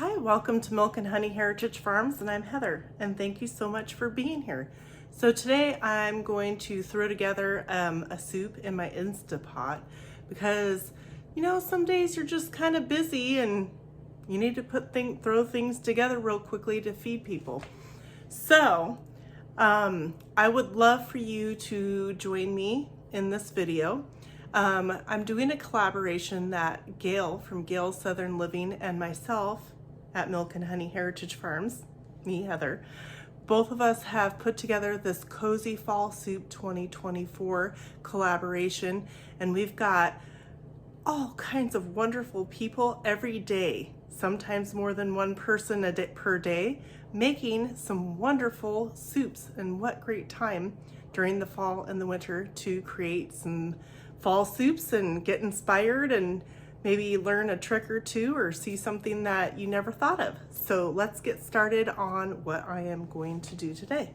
Hi, welcome to Milk and Honey Heritage Farms, and I'm Heather, and thank you so much for being here. So today I'm going to throw together a soup in my Instapot because, you know, some days you're just kind of busy and you need to throw things together real quickly to feed people. So I would love for you to join me in this video. I'm doing a collaboration that Gail from Gail's Southern Living and myself at Milk and Honey Heritage Farms, me, Heather, both of us have put together this Cozy Fall Soup 2024 collaboration, and we've got all kinds of wonderful people every day, sometimes more than one person per day, making some wonderful soups. And what great time during the fall and the winter to create some fall soups and get inspired and maybe learn a trick or two or see something that you never thought of. So let's get started on what I am going to do today.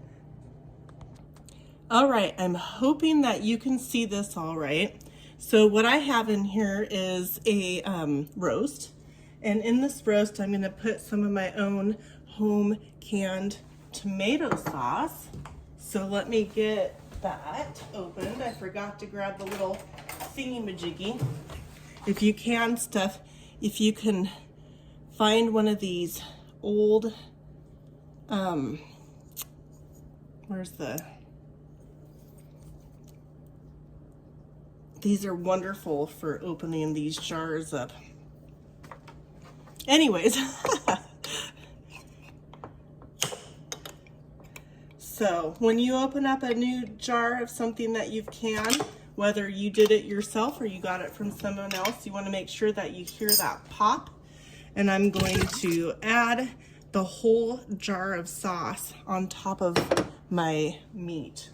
All right, I'm hoping that you can see this all right. So what I have in here is a roast, and in this roast I'm gonna put some of my own home canned tomato sauce. So let me get that opened. I forgot to grab the little thingy-majiggy. If you can stuff, if you can find one of these old, these are wonderful for opening these jars up. Anyways, so when you open up a new jar of something that you've canned, whether you did it yourself or you got it from someone else, you want to make sure that you hear that pop. And I'm going to add the whole jar of sauce on top of my meat.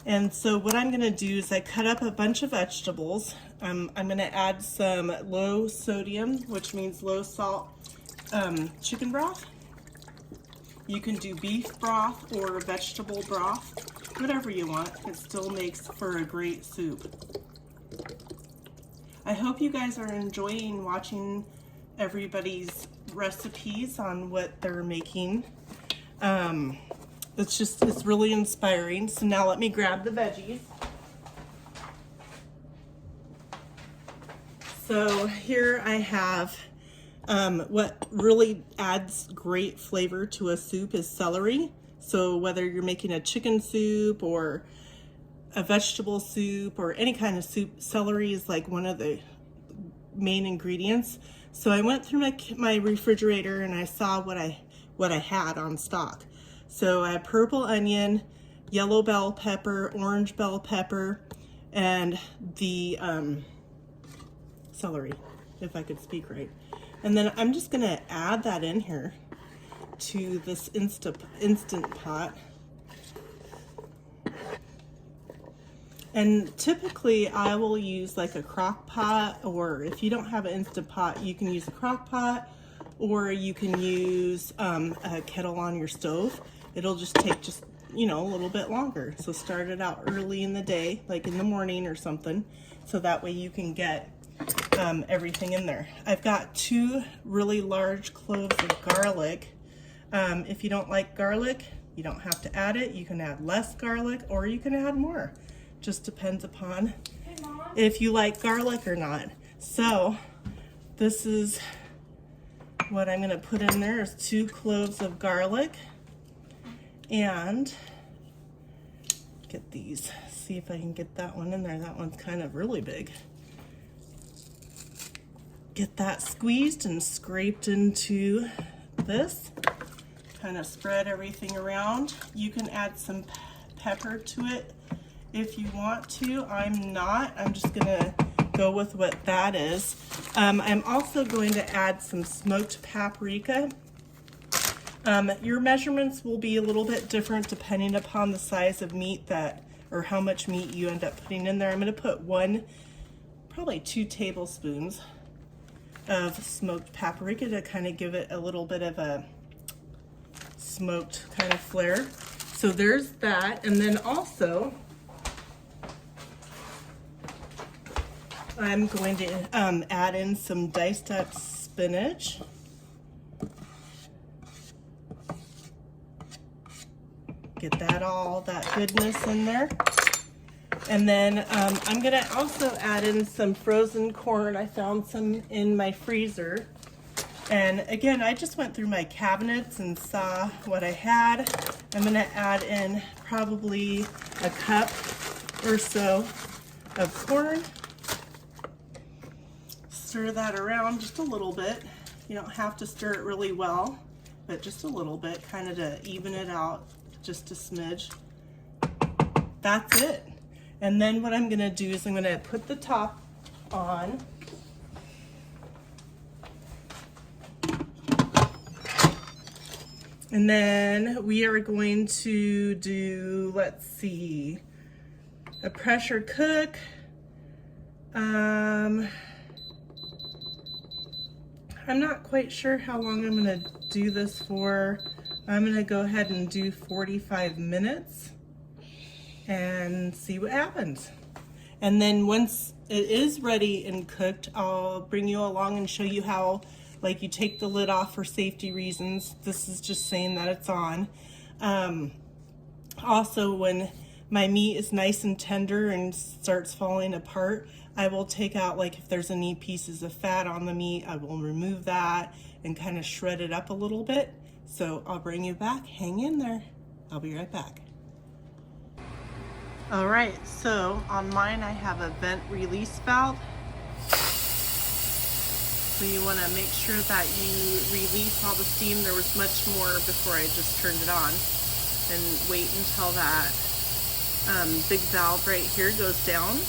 And so what I'm going to do is I cut up a bunch of vegetables. I'm going to add some low sodium, which means low salt, chicken broth. You can do beef broth or vegetable broth, whatever you want. It still makes for a great soup. I hope you guys are enjoying watching everybody's recipes on what they're making. It's really inspiring. So now let me grab the veggies. So here I have what really adds great flavor to a soup is celery. So whether you're making a chicken soup or a vegetable soup or any kind of soup, celery is like one of the main ingredients. So I went through my refrigerator and I saw what I had on stock. So I had purple onion, yellow bell pepper, orange bell pepper, and the celery, if I could speak right. And then I'm just gonna add that in here to this instant pot. And typically I will use like a crock pot, or if you don't have an instant pot, you can use a crock pot, or you can use a kettle on your stove. It'll just take a little bit longer. So start it out early in the day, like in the morning or something, so that way you can get everything in there. I've got 2 really large cloves of garlic. If you don't like garlic, you don't have to add it. You can add less garlic or you can add more. Just depends upon if you like garlic or not. So this is what I'm gonna put in there is 2 cloves of garlic, and get these, see if I can get that one in there. That one's kind of really big. Get that squeezed and scraped into this. Kind of spread everything around. You can add some pepper to it if you want to. I'm not. I'm just gonna go with what that is. I'm also going to add some smoked paprika. Your measurements will be a little bit different depending upon the size of meat or how much meat you end up putting in there. I'm gonna put probably 2 tablespoons of smoked paprika to kind of give it a little bit of a smoked kind of flair. So there's that. And then also I'm going to add in some diced up spinach. Get that goodness in there. And then I'm gonna also add in some frozen corn. I found some in my freezer. And again, I just went through my cabinets and saw what I had. I'm gonna add in probably a cup or so of corn. Stir that around just a little bit. You don't have to stir it really well, but just a little bit, kind of to even it out, just a smidge. That's it. And then what I'm gonna do is I'm gonna put the top on. And then we are going to do, let's see, a pressure cook. I'm not quite sure how long I'm gonna do this for. I'm gonna go ahead and do 45 minutes and see what happens. And then once it is ready and cooked, I'll bring you along and show you how, like, you take the lid off for safety reasons. This is just saying that it's on. Also, when my meat is nice and tender and starts falling apart, I will take out, like, if there's any pieces of fat on the meat, I will remove that and kind of shred it up a little bit. So I'll bring you back. Hang in there. I'll be right back. All right, so on mine I have a vent release valve. So you want to make sure that you release all the steam. There was much more before I just turned it on. And wait until that big valve right here goes down.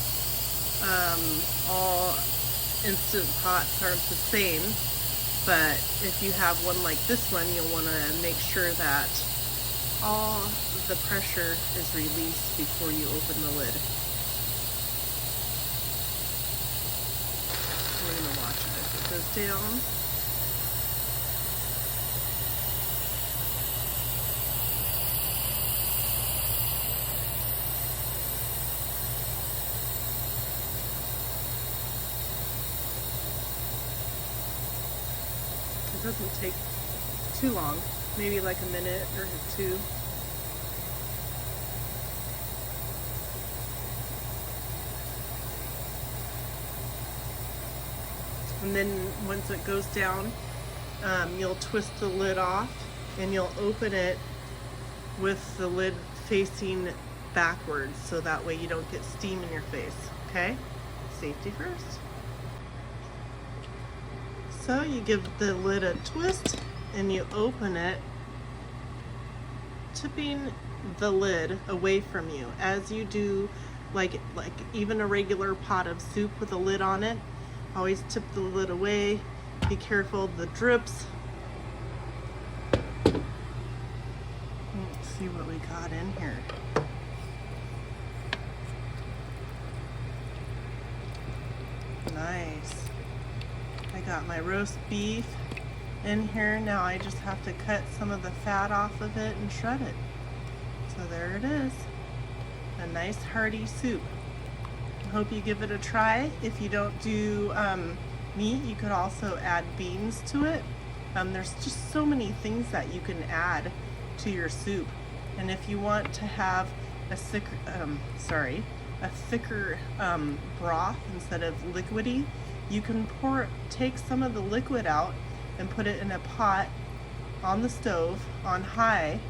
All Instant Pots aren't the same, but if you have one like this one, you'll want to make sure that all the pressure is released before you open the lid. We're going to watch it as it goes down. It doesn't take too long, maybe like a minute or two. And then once it goes down, you'll twist the lid off and you'll open it with the lid facing backwards, so that way you don't get steam in your face, okay? Safety first. So you give the lid a twist and you open it, tipping the lid away from you as you do like even a regular pot of soup with a lid on it. Always tip the lid away. Be careful of the drips. Let's see what we got in here. Nice. I got my roast beef in here. Now I just have to cut some of the fat off of it and shred it. So there it is. A nice hearty soup. I hope you give it a try. If you don't do meat, you could also add beans to it. There's just so many things that you can add to your soup. And if you want to have a thicker broth instead of liquidy, you can take some of the liquid out and put it in a pot on the stove on high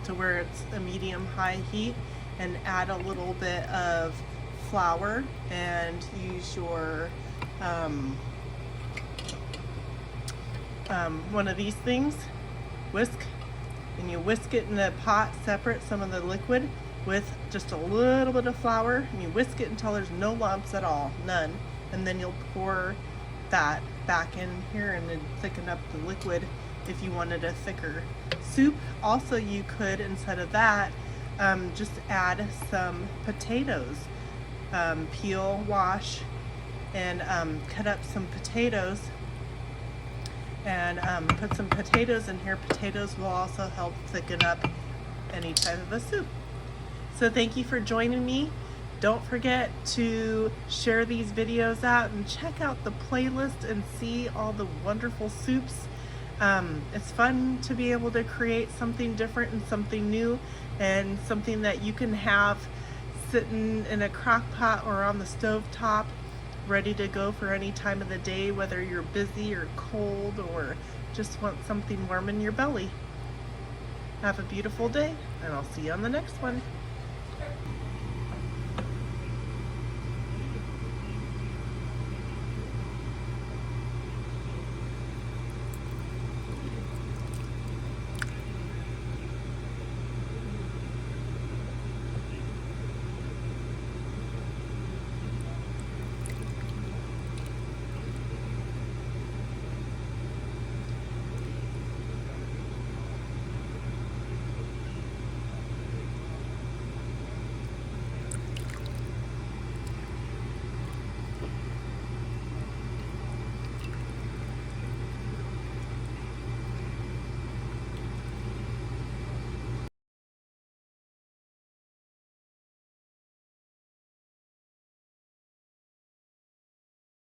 to where it's a medium-high heat, and add a little bit of flour and use your one of these things, whisk, and you whisk it in a pot separate, some of the liquid with just a little bit of flour, and you whisk it until there's no lumps at all, none, and then you'll pour that back in here and then thicken up the liquid if you wanted a thicker soup. Also, you could, instead of that, just add some potatoes. Peel, wash, and cut up some potatoes, and put some potatoes in here. Potatoes will also help thicken up any type of a soup. So thank you for joining me. Don't forget to share these videos out and check out the playlist and see all the wonderful soups It's fun to be able to create something different and something new, and something that you can have sitting in a crock pot or on the stove top, ready to go for any time of the day, whether you're busy or cold or just want something warm in your belly. Have a beautiful day, and I'll see you on the next one.